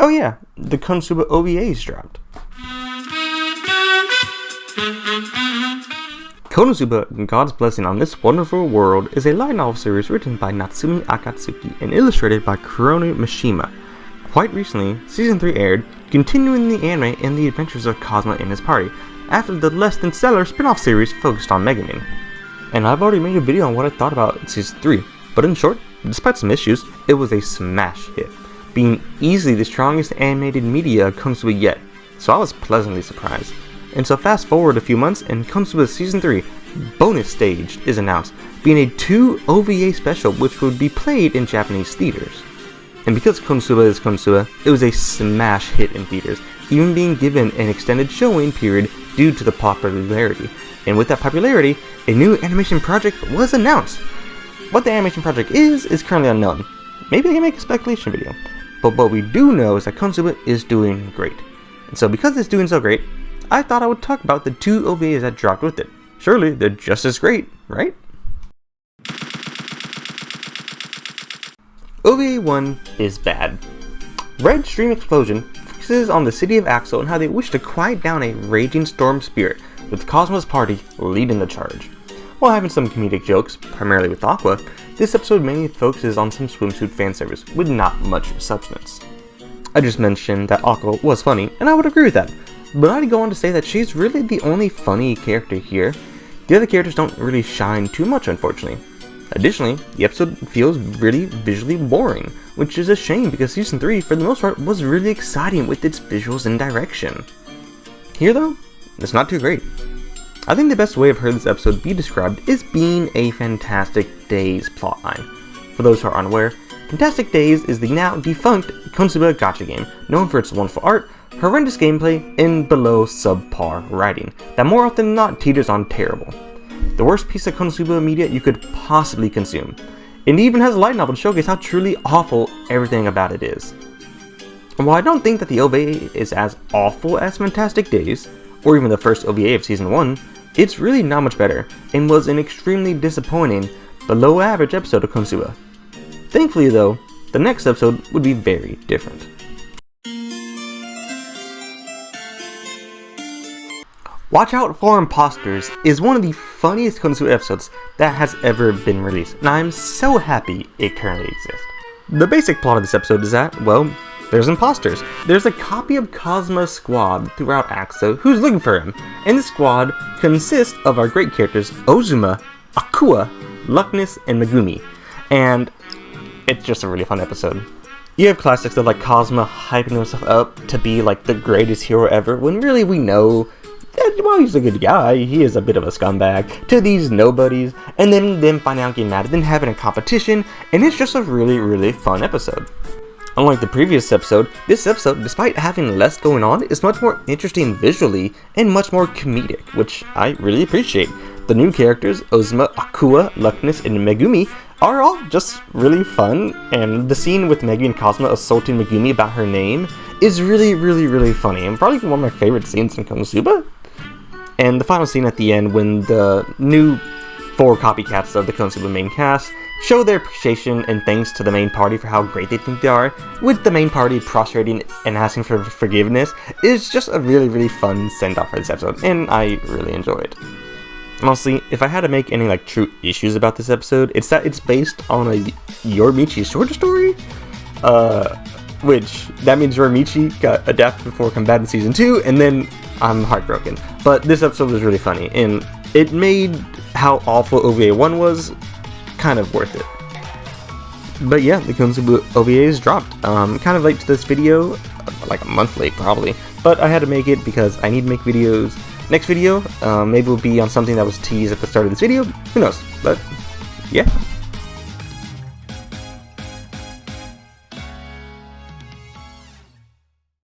Oh yeah, the Konosuba OVAs dropped. Konosuba, God's Blessing on This Wonderful World is a light novel series written by Natsumi Akatsuki and illustrated by Kurono Mishima. Quite recently, Season 3 aired, continuing the anime and the adventures of Cosmo and his party, after the less than stellar spin-off series focused on Megumin. And I've already made a video on what I thought about Season 3, but in short, despite some issues, it was a smash hit, being easily the strongest animated media of Konosuba yet, so I was pleasantly surprised. And so fast forward a few months and Konosuba Season 3 bonus stage is announced, being a 2 OVA special which would be played in Japanese theaters. And because Konosuba is Konosuba, it was a smash hit in theaters, even being given an extended showing period due to the popularity. And with that popularity, a new animation project was announced. What the animation project is currently unknown. Maybe I can make a speculation video. But what we do know is that Konosuba is doing great. And so because it's doing so great, I thought I would talk about the 2 OVAs that dropped with it. Surely they're just as great, right? OVA 1 is bad. Red Stream Explosion focuses on the city of Axel and how they wish to quiet down a raging storm spirit, with Cosmo's party leading the charge. While having some comedic jokes, primarily with Aqua, this episode mainly focuses on some swimsuit fanservice with not much substance. I just mentioned that Aqua was funny, and I would agree with that, but I'd go on to say that she's really the only funny character here. The other characters don't really shine too much, unfortunately. Additionally, the episode feels really visually boring, which is a shame because Season 3, for the most part, was really exciting with its visuals and direction. Here though, it's not too great. I think the best way I've heard this episode be described is being a Fantastic Days plotline. For those who are unaware, Fantastic Days is the now defunct Konosuba gacha game, known for its wonderful art, horrendous gameplay, and below subpar writing, that more often than not teeters on terrible. The worst piece of Konosuba media you could possibly consume. It even has a light novel to showcase how truly awful everything about it is. And while I don't think that the OVA is as awful as Fantastic Days, or even the first OVA of Season 1, it's really not much better, and was an extremely disappointing, below average episode of Konosuba. Thankfully though, the next episode would be very different. Watch Out for Imposters is one of the funniest Konosuba episodes that has ever been released, and I'm so happy it currently exists. The basic plot of this episode is that, well, there's imposters. There's a copy of Cosmo's squad throughout Axo who's looking for him, and the squad consists of our great characters Ozuma, Akua, Luckness, and Megumi, and it's just a really fun episode. You have classics of like Cosmo hyping himself up to be like the greatest hero ever, when really we know that while he's a good guy, he is a bit of a scumbag to these nobodies, and then them finding out getting mad, and then having a competition, and it's just a really, really fun episode. Unlike the previous episode, this episode, despite having less going on, is much more interesting visually and much more comedic, which I really appreciate. The new characters, Ozuma, Akua, Luckness, and Megumi, are all just really fun, and the scene with Megumi and Cosmo assaulting Megumi about her name is really, really, really funny, and probably one of my favorite scenes in Konosuba. And the final scene at the end, when the new 4 copycats of the Konosuba main cast show their appreciation and thanks to the main party for how great they think they are, with the main party prostrating and asking for forgiveness, is just a really, really fun send-off for this episode, and I really enjoy it. Honestly, if I had to make any like true issues about this episode, it's that it's based on a Yorimichi short story, which that means Yorimichi got adapted for Combatants Season 2, and then I'm heartbroken. But this episode was really funny, and it made how awful OVA 1 was kind of worth it. But yeah, the Konosuba OVAs dropped. Kind of late to this video, like a month late probably, but I had to make it because I need to make videos. Next video, maybe will be on something that was teased at the start of this video, who knows, but yeah.